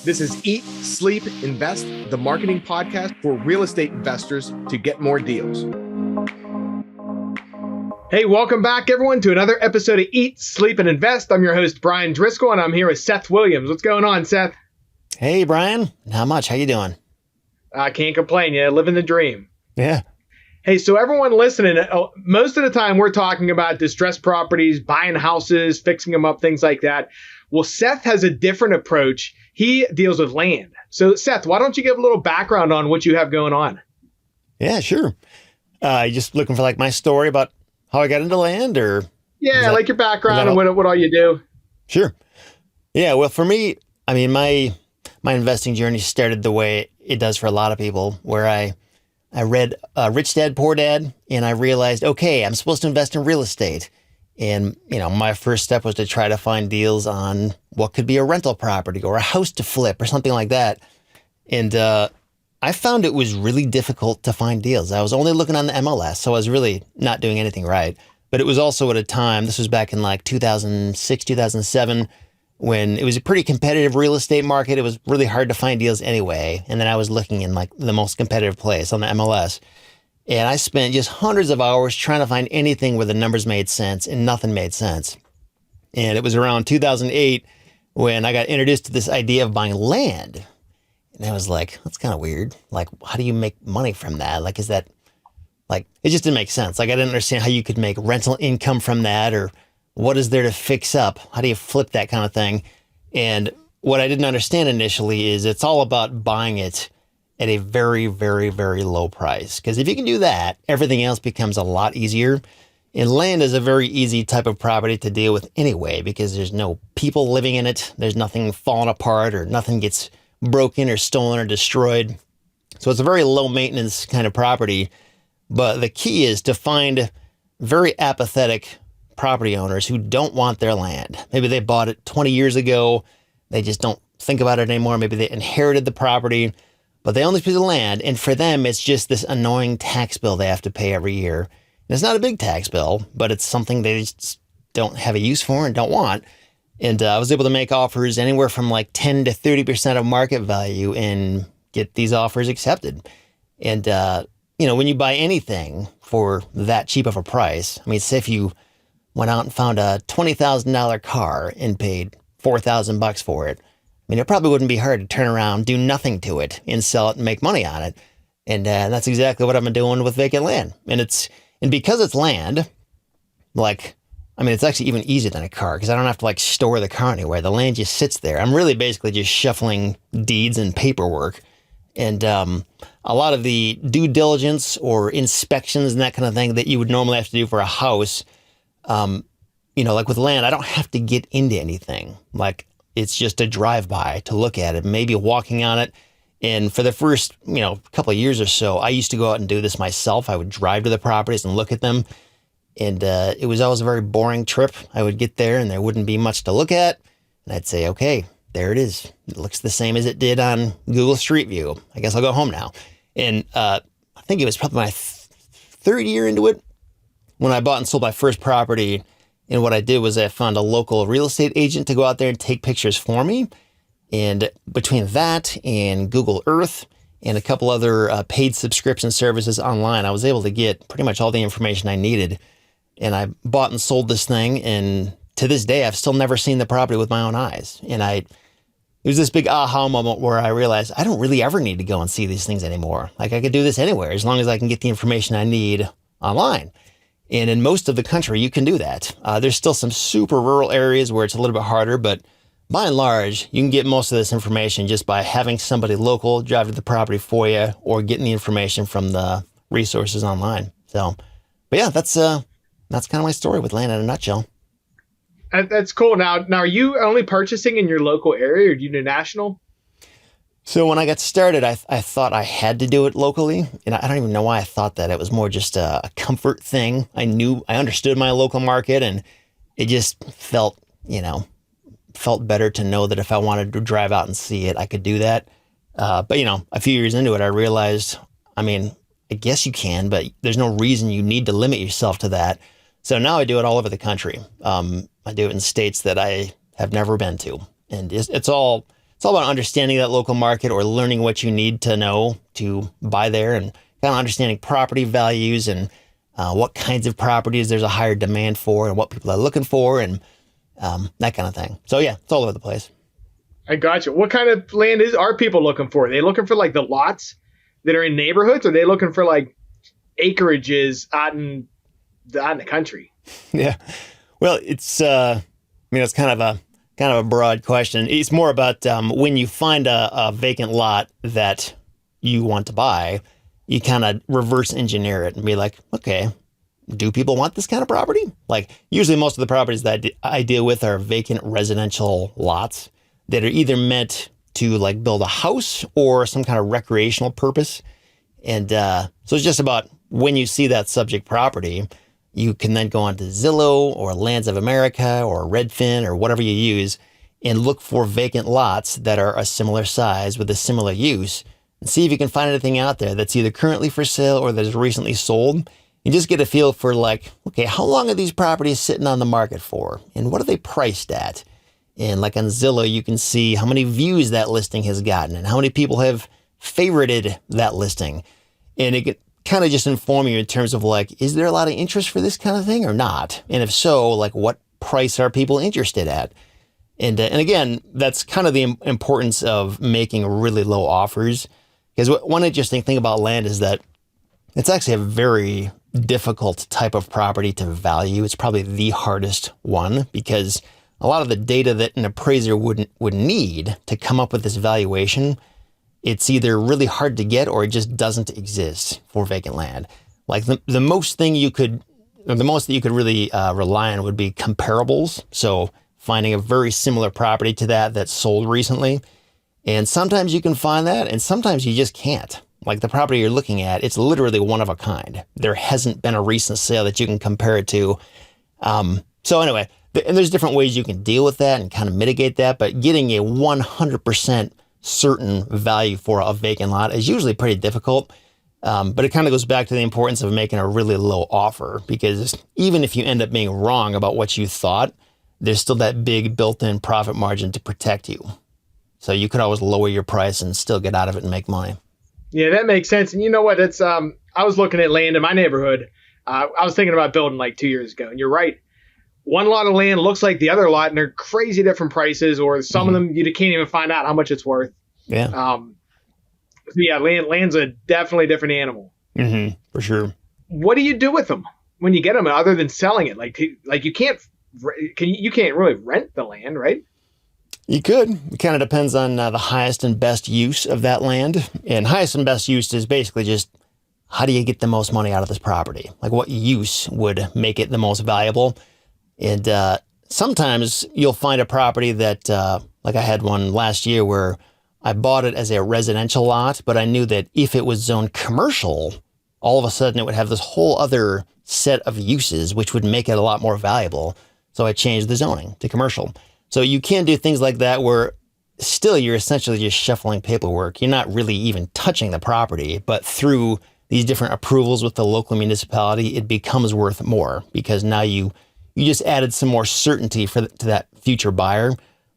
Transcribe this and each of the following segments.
This is Eat, Sleep, Invest, the marketing podcast for real estate investors to get more deals. Hey, welcome back, everyone, to another episode of Eat, Sleep, and Invest. I'm your host, Bryan Driscoll, and I'm here with Seth Williams. What's going on, Seth? Hey, Bryan. Not much. How you doing? I can't complain. Yeah, living the dream. Yeah. Hey, so everyone listening, most of the time we're talking about distressed properties, buying houses, fixing them up, things like that. Well, Seth has a different approach. He deals with land. So, Seth, why don't you give a little background on what you have going on? Yeah, sure. You just looking for like my story about how I got into land, or like your background and what all you do. Sure. Yeah. Well, for me, I mean, my investing journey started the way it does for a lot of people, where I read Rich Dad, Poor Dad, and I realized, okay, I'm supposed to invest in real estate. And, my first step was to try to find deals on what could be a rental property or a house to flip or something like that. And I found it was really difficult to find deals. I was only looking on the MLS, so I was really not doing anything right. But it was also at a time, this was back in like 2006, 2007, when it was a pretty competitive real estate market. It was really hard to find deals anyway. And then I was looking in like the most competitive place on the MLS. And I spent just hundreds of hours trying to find anything where the numbers made sense, and nothing made sense. And it was around 2008 when I got introduced to this idea of buying land. And I was like, that's kind of weird. Like, how do you make money from that? Like, is that like, it just didn't make sense. Like, I didn't understand how you could make rental income from that, or what is there to fix up? How do you flip that kind of thing? And what I didn't understand initially is it's all about buying it at a very, very, very low price. Because if you can do that, everything else becomes a lot easier. And land is a very easy type of property to deal with anyway, because there's no people living in it. There's nothing falling apart, or nothing gets broken or stolen or destroyed. So it's a very low maintenance kind of property. But the key is to find very apathetic property owners who don't want their land. Maybe they bought it 20 years ago. They just don't think about it anymore. Maybe they inherited the property, but they own this piece of land, and for them, it's just this annoying tax bill they have to pay every year. And it's not a big tax bill, but it's something they just don't have a use for and don't want. And I was able to make offers anywhere from like 10 to 30% of market value and get these offers accepted. And, when you buy anything for that cheap of a price, I mean, say if you went out and found a $20,000 car and paid $4,000 for it, I mean, it probably wouldn't be hard to turn around, do nothing to it, and sell it and make money on it. And that's exactly what I've been doing with vacant land. And because it's land, it's actually even easier than a car, because I don't have to like store the car anywhere. The land just sits there. I'm really basically just shuffling deeds and paperwork. And a lot of the due diligence or inspections and that kind of thing that you would normally have to do for a house, like with land, I don't have to get into anything. Like, it's just a drive-by to look at it, maybe walking on it. And for the first, couple of years or so, I used to go out and do this myself. I would drive to the properties and look at them. And it was always a very boring trip. I would get there and there wouldn't be much to look at. And I'd say, okay, there it is. It looks the same as it did on Google Street View. I guess I'll go home now. And I think it was probably my third year into it when I bought and sold my first property. And what I did was I found a local real estate agent to go out there and take pictures for me. And between that and Google Earth and a couple other paid subscription services online, I was able to get pretty much all the information I needed. And I bought and sold this thing. And to this day, I've still never seen the property with my own eyes. And it was this big aha moment where I realized I don't really ever need to go and see these things anymore. Like, I could do this anywhere as long as I can get the information I need online. And in most of the country, you can do that. There's still some super rural areas where it's a little bit harder, but by and large, you can get most of this information just by having somebody local drive to the property for you, or getting the information from the resources online. So, but yeah, that's kind of my story with land in a nutshell. That's cool. Now, are you only purchasing in your local area, or do you do national? So when I got started, I thought I had to do it locally. And I don't even know why I thought that. It was more just a comfort thing. I understood my local market, and it just felt better to know that if I wanted to drive out and see it, I could do that. But a few years into it, I realized, I guess you can, but there's no reason you need to limit yourself to that. So now I do it all over the country. I do it in states that I have never been to. And it's all it's all about understanding that local market or learning what you need to know to buy there, and kind of understanding property values and what kinds of properties there's a higher demand for and what people are looking for, and that kind of thing. So yeah, it's all over the place. I gotcha. What kind of land are people looking for? Are they looking for like the lots that are in neighborhoods? Or are they looking for like acreages out in the country? Yeah. Well, it's it's kind of a broad question. It's more about when you find a vacant lot that you want to buy, you kind of reverse engineer it and be like, okay, do people want this kind of property? Like usually most of the properties that I deal with are vacant residential lots that are either meant to like build a house or some kind of recreational purpose. And so it's just about when you see that subject property, you can then go onto Zillow or Lands of America or Redfin or whatever you use and look for vacant lots that are a similar size with a similar use and see if you can find anything out there that's either currently for sale or that is recently sold. You just get a feel for like, okay, how long are these properties sitting on the market for? And what are they priced at? And like on Zillow, you can see how many views that listing has gotten and how many people have favorited that listing. And it can kind of just inform you in terms of like, is there a lot of interest for this kind of thing or not? And if so, like what price are people interested at? And again, that's kind of the importance of making really low offers. Because one interesting thing about land is that it's actually a very difficult type of property to value. It's probably the hardest one because a lot of the data that an appraiser would need to come up with this valuation, it's either really hard to get or it just doesn't exist for vacant land. Like the most that you could really rely on would be comparables. So finding a very similar property to that that's sold recently. And sometimes you can find that and sometimes you just can't. Like the property you're looking at, it's literally one of a kind. There hasn't been a recent sale that you can compare it to. So anyway, and there's different ways you can deal with that and kind of mitigate that, but getting a 100% certain value for a vacant lot is usually pretty difficult. But it kind of goes back to the importance of making a really low offer, because even if you end up being wrong about what you thought, there's still that big built-in profit margin to protect you. So you could always lower your price and still get out of it and make money. Yeah, that makes sense. And you know what? It's I was looking at land in my neighborhood. I was thinking about building like 2 years ago, and you're right. One lot of land looks like the other lot, and they're crazy different prices, or some of them you can't even find out how much it's worth. Yeah. So yeah, land's a definitely different animal. For sure. What do you do with them when you get them, other than selling it? Like you can't really rent the land, right? You could. It kind of depends on the highest and best use of that land. And highest and best use is basically just how do you get the most money out of this property? Like what use would make it the most valuable? And sometimes you'll find a property that, like I had one last year where I bought it as a residential lot, but I knew that if it was zoned commercial, all of a sudden it would have this whole other set of uses, which would make it a lot more valuable. So I changed the zoning to commercial. So you can do things like that where still you're essentially just shuffling paperwork. You're not really even touching the property, but through these different approvals with the local municipality, it becomes worth more because now you just added some more certainty to that future buyer.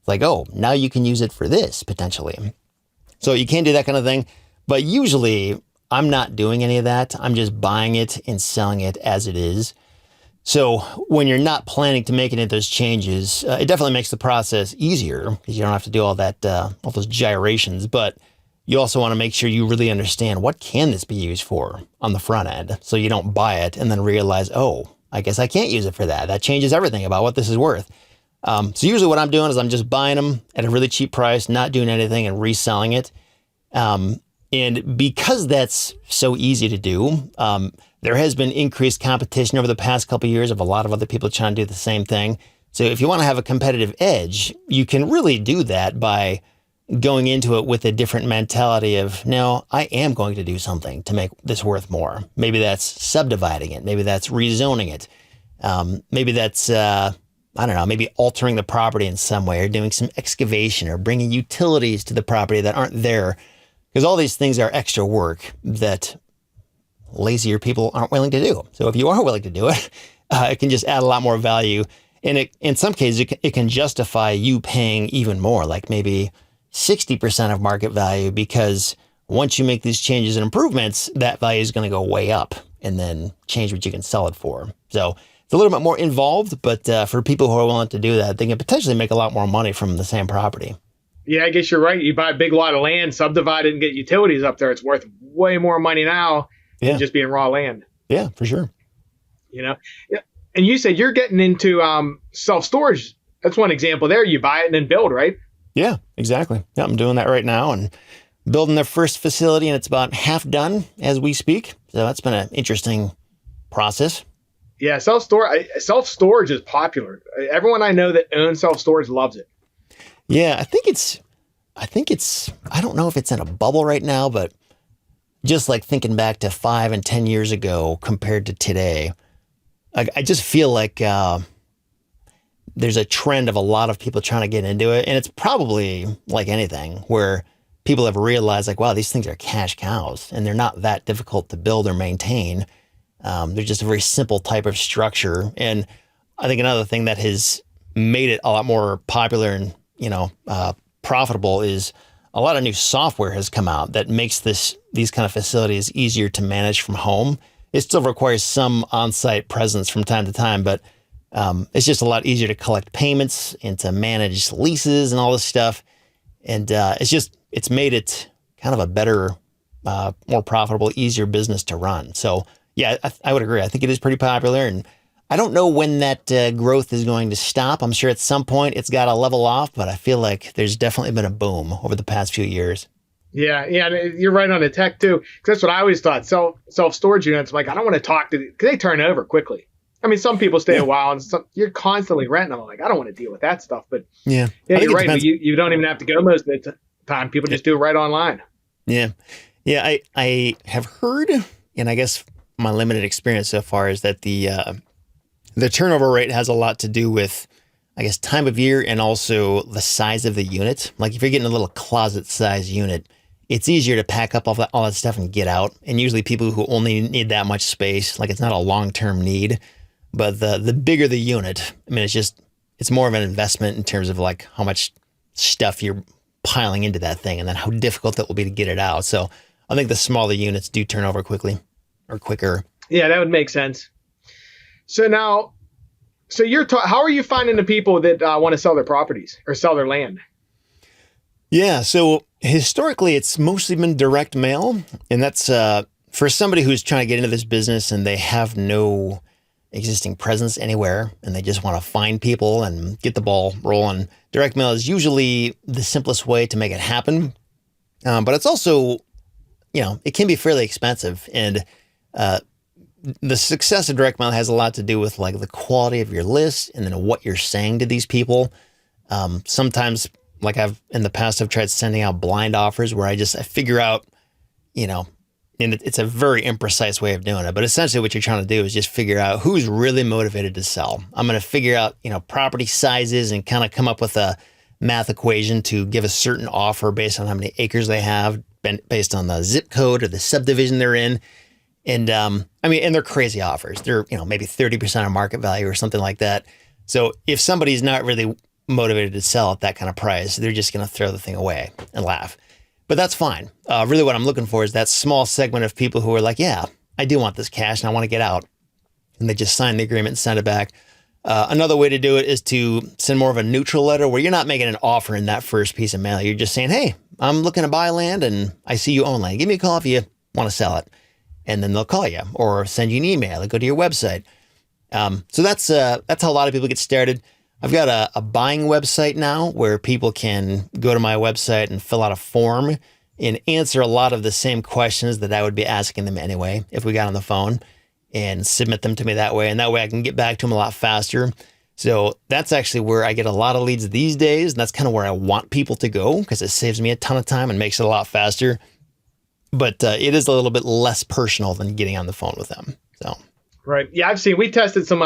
Like, oh, now you can use it for this potentially. So you can do that kind of thing. But usually I'm not doing any of that. I'm just buying it and selling it as it is. So when you're not planning to make any of those changes, it definitely makes the process easier because you don't have to do all those gyrations. But you also want to make sure you really understand what can this be used for on the front end, so you don't buy it and then realize, oh, I guess I can't use it for that. That changes everything about what this is worth. So usually what I'm doing is I'm just buying them at a really cheap price, not doing anything and reselling it. And because that's so easy to do, there has been increased competition over the past couple of years of a lot of other people trying to do the same thing. So if you want to have a competitive edge, you can really do that by going into it with a different mentality of, no, I am going to do something to make this worth more. Maybe that's subdividing it. Maybe that's rezoning it. Maybe that's, maybe altering the property in some way or doing some excavation or bringing utilities to the property that aren't there. Because all these things are extra work that lazier people aren't willing to do. So if you are willing to do it, it can just add a lot more value. And in some cases, it can justify you paying even more. Like maybe 60% of market value, because once you make these changes and improvements, that value is going to go way up and then change what you can sell it for. So it's a little bit more involved, but for people who are willing to do that, they can potentially make a lot more money from the same property. Yeah, I guess you're right. You buy a big lot of land, subdivide it, and get utilities up there. It's worth way more money now than just being raw land. Yeah, for sure. Yeah. And you said you're getting into self-storage. That's one example there. You buy it and then build, right? Yeah, exactly. Yeah, I'm doing that right now and building their first facility, and it's about half done as we speak. So that's been an interesting process. Yeah, self-storage is popular. Everyone I know that owns self-storage loves it. Yeah, I think it's, I don't know if it's in a bubble right now, but just like thinking back to 5 and 10 years ago compared to today, I just feel like there's a trend of a lot of people trying to get into it. And it's probably like anything where people have realized like, wow, these things are cash cows and they're not that difficult to build or maintain. They're just a very simple type of structure. And I think another thing that has made it a lot more popular and, profitable is a lot of new software has come out that makes these kind of facilities easier to manage from home. It still requires some on-site presence from time to time, but it's just a lot easier to collect payments and to manage leases and all this stuff. And it's made it kind of a better, more profitable, easier business to run. So yeah, I would agree. I think it is pretty popular, and I don't know when that growth is going to stop. I'm sure at some point it's got to level off, but I feel like there's definitely been a boom over the past few years. Yeah, you're right on the tech too. Because that's what I always thought. Self-storage units, I'm like, I don't want to talk to because they turn over quickly. I mean, some people stay a while, and you're constantly renting them. I'm like, I don't want to deal with that stuff. But yeah, you're right. But you don't even have to go most of the time. People just do it right online. Yeah, I have heard, and I guess my limited experience so far is that the turnover rate has a lot to do with, I guess, time of year and also the size of the unit. Like if you're getting a little closet size unit, it's easier to pack up all that stuff and get out. And usually people who only need that much space, like it's not a long-term need, but the bigger the unit, I mean, it's more of an investment in terms of like how much stuff you're piling into that thing and then how difficult it will be to get it out. So I think the smaller units do turn over quickly or quicker. Yeah, that would make sense. So now, how are you finding the people that want to sell their properties or sell their land? Yeah, so historically, it's mostly been direct mail, and that's for somebody who's trying to get into this business and they have no existing presence anywhere, and they just want to find people and get the ball rolling. Direct mail is usually the simplest way to make it happen, but it's also, it can be fairly expensive, and the success of direct mail has a lot to do with like the quality of your list and then what you're saying to these people. Sometimes, like in the past, I've tried sending out blind offers where I figure out, and it's a very imprecise way of doing it. But essentially what you're trying to do is just figure out who's really motivated to sell. I'm going to figure out, property sizes and kind of come up with a math equation to give a certain offer based on how many acres they have, based on the zip code or the subdivision they're in. And and they're crazy offers. They're, maybe 30% of market value or something like that. So if somebody's not really motivated to sell at that kind of price, they're just going to throw the thing away and laugh. But that's fine. Really what I'm looking for is that small segment of people who are like, yeah, I do want this cash and I want to get out. And they just sign the agreement and send it back. Another way to do it is to send more of a neutral letter where you're not making an offer in that first piece of mail. You're just saying, hey, I'm looking to buy land and I see you own land. Give me a call if you want to sell it. And then they'll call you or send you an email or go to your website. So that's how a lot of people get started. I've got a buying website now where people can go to my website and fill out a form and answer a lot of the same questions that I would be asking them anyway if we got on the phone, and submit them to me that way. And that way I can get back to them a lot faster. So that's actually where I get a lot of leads these days. And that's kind of where I want people to go because it saves me a ton of time and makes it a lot faster. But it is a little bit less personal than getting on the phone with them. So, right. Yeah, we tested some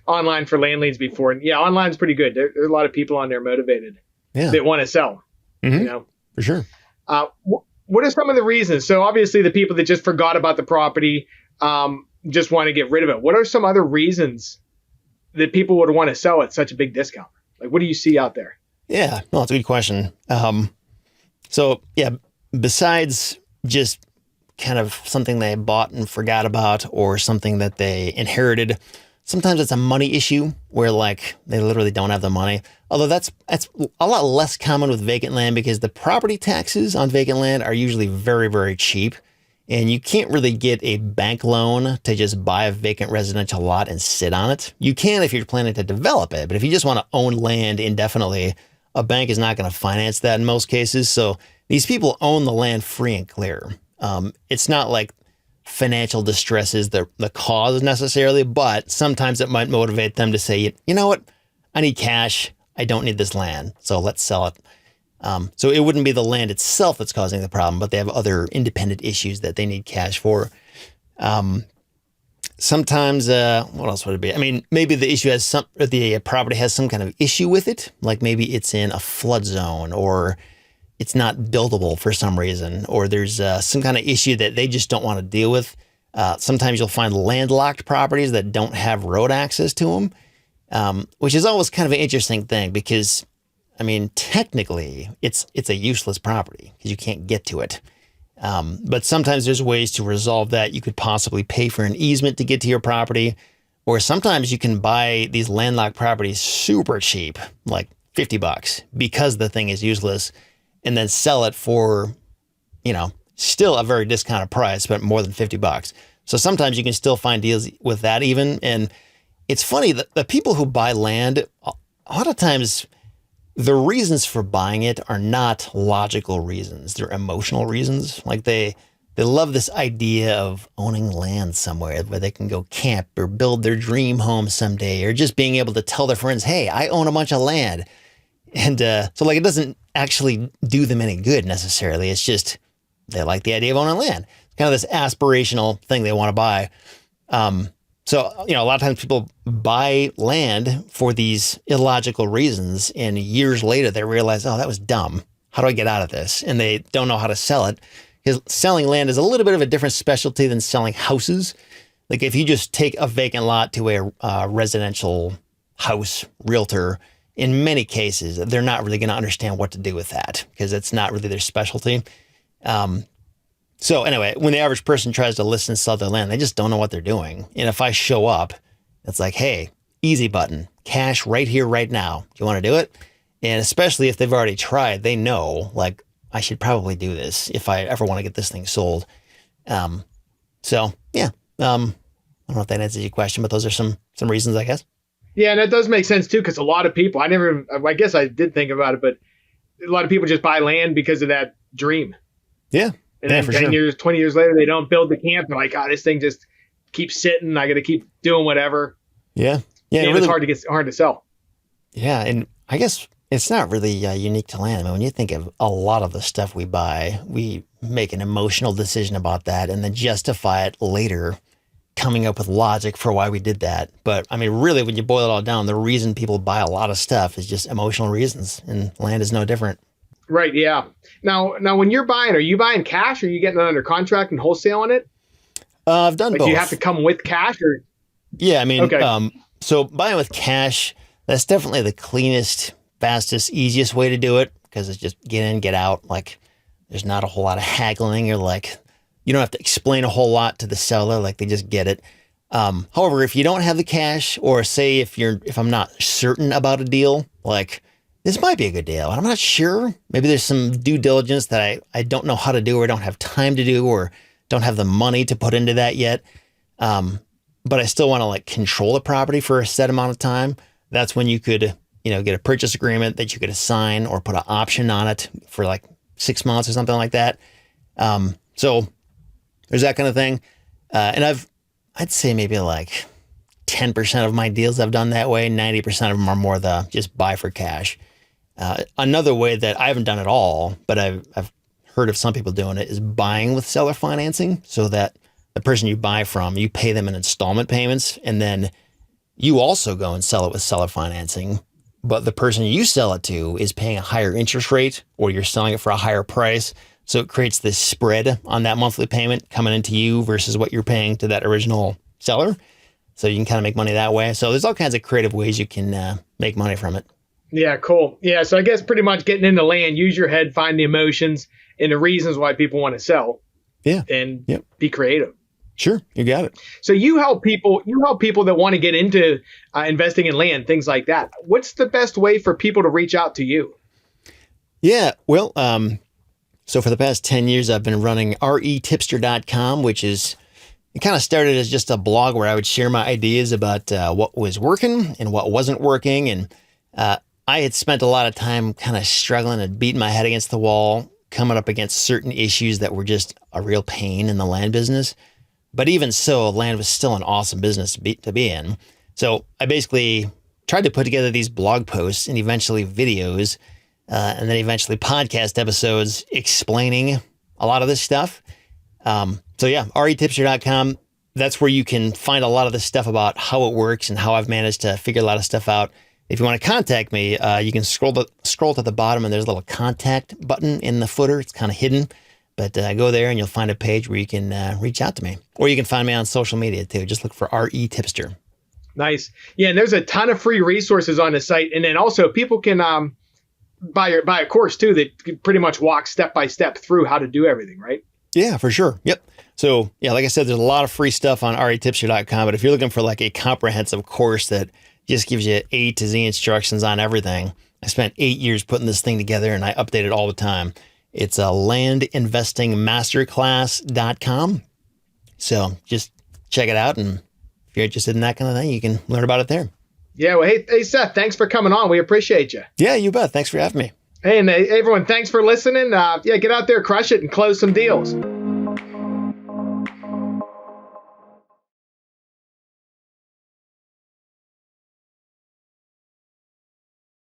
online for land leads before. And yeah, online's pretty good. There are a lot of people on there motivated that want to sell, For sure. What are some of the reasons? So obviously the people that just forgot about the property just want to get rid of it. What are some other reasons that people would want to sell at such a big discount? Like, what do you see out there? Yeah, well, it's a good question. So yeah, besides just kind of something they bought and forgot about or something that they inherited, sometimes it's a money issue where like they literally don't have the money. Although that's a lot less common with vacant land because the property taxes on vacant land are usually very, very cheap. And you can't really get a bank loan to just buy a vacant residential lot and sit on it. You can if you're planning to develop it, but if you just want to own land indefinitely, a bank is not going to finance that in most cases. So these people own the land free and clear. It's not like financial distress is the cause necessarily, but sometimes it might motivate them to say, you know what, I need cash. I don't need this land, so let's sell it. So it wouldn't be the land itself that's causing the problem, but they have other independent issues that they need cash for. Sometimes, what else would it be? I mean, maybe the issue has the property has some kind of issue with it. Like maybe it's in a flood zone or it's not buildable for some reason, or there's some kind of issue that they just don't want to deal with. Sometimes you'll find landlocked properties that don't have road access to them, which is always kind of an interesting thing because I mean, technically, it's a useless property because you can't get to it. But sometimes there's ways to resolve that. You could possibly pay for an easement to get to your property, or sometimes you can buy these landlocked properties super cheap, like $50, because the thing is useless, and then sell it for, still a very discounted price, but more than $50. So sometimes you can still find deals with that even. And it's funny that the people who buy land, a lot of times, the reasons for buying it are not logical reasons. They're emotional reasons. Like they love this idea of owning land somewhere where they can go camp or build their dream home someday, or just being able to tell their friends, hey, I own a bunch of land. And so like it doesn't actually do them any good necessarily. It's just they like the idea of owning land. It's kind of this aspirational thing they want to buy. So, a lot of times people buy land for these illogical reasons, and years later they realize, oh, that was dumb. How do I get out of this? And they don't know how to sell it, because selling land is a little bit of a different specialty than selling houses. Like if you just take a vacant lot to a residential house realtor, in many cases, they're not really going to understand what to do with that because it's not really their specialty. So anyway, when the average person tries to list and sell their land, they just don't know what they're doing. And if I show up, it's like, hey, easy button, cash right here, right now. Do you want to do it? And especially if they've already tried, they know, like, I should probably do this if I ever want to get this thing sold. So yeah, I don't know if that answers your question, but those are some reasons, I guess. Yeah, and that does make sense too, because a lot of people, I guess I did think about it, but a lot of people just buy land because of that dream. Yeah. And then 10 years, 20 years later, they don't build the camp. They're like, this thing just keeps sitting. I got to keep doing whatever. Yeah. Yeah. It's hard to sell. Yeah. And I guess it's not really unique to land. I mean, when you think of a lot of the stuff we buy, we make an emotional decision about that and then justify it later, coming up with logic for why we did that. But I mean, really, when you boil it all down, the reason people buy a lot of stuff is just emotional reasons, and land is no different. Right. Yeah. Now, when you're buying, are you buying cash or are you getting it under contract and wholesaling it? I've done both. Do you have to come with cash or? Yeah. I mean, okay. So buying with cash, that's definitely the cleanest, fastest, easiest way to do it because it's just get in, get out. Like there's not a whole lot of haggling or like you don't have to explain a whole lot to the seller. Like they just get it. However, if you don't have the cash or say if I'm not certain about a deal, like this might be a good deal, and I'm not sure. Maybe there's some due diligence that I don't know how to do or don't have time to do or don't have the money to put into that yet. But I still want to like control the property for a set amount of time. That's when you could, get a purchase agreement that you could assign or put an option on it for like 6 months or something like that. So there's that kind of thing. And I'd say maybe like 10% of my deals I've done that way. 90% of them are more the just buy for cash. Another way that I haven't done at all, but I've heard of some people doing it, is buying with seller financing, so that the person you buy from, you pay them in installment payments, and then you also go and sell it with seller financing. But the person you sell it to is paying a higher interest rate, or you're selling it for a higher price. So it creates this spread on that monthly payment coming into you versus what you're paying to that original seller. So you can kind of make money that way. So there's all kinds of creative ways you can make money from it. Yeah, cool. Yeah, so I guess pretty much getting into land, use your head, find the emotions and the reasons why people want to sell. Yeah. And Yep. be creative. Sure. You got it. So you help people that want to get into investing in land, things like that. What's the best way for people to reach out to you? Yeah. Well, so for the past 10 years, I've been running retipster.com, which is, it kind of started as just a blog where I would share my ideas about what was working and what wasn't working. And I had spent a lot of time kind of struggling and beating my head against the wall, coming up against certain issues that were just a real pain in the land business. But even so, land was still an awesome business to be in. So I basically tried to put together these blog posts and eventually videos, and then eventually podcast episodes explaining a lot of this stuff. So yeah, retipster.com, that's where you can find a lot of this stuff about how it works and how I've managed to figure a lot of stuff out. If you want to contact me, you can scroll to the bottom and there's a little contact button in the footer. It's kind of hidden. But go there and you'll find a page where you can reach out to me. Or you can find me on social media too. Just look for RE Tipster. Nice. Yeah, and there's a ton of free resources on the site. And then also people can buy a course too that pretty much walks step by step through how to do everything, right? Yeah, for sure. Yep. So yeah, like I said, there's a lot of free stuff on retipster.com. But if you're looking for like a comprehensive course that just gives you A to Z instructions on everything, I spent 8 years putting this thing together and I update it all the time. It's a landinvestingmasterclass.com. So just check it out. And if you're interested in that kind of thing, you can learn about it there. Yeah. Well, hey, Seth, thanks for coming on. We appreciate you. Yeah, you bet. Thanks for having me. Hey, and everyone, thanks for listening. Yeah, get out there, crush it, and close some deals.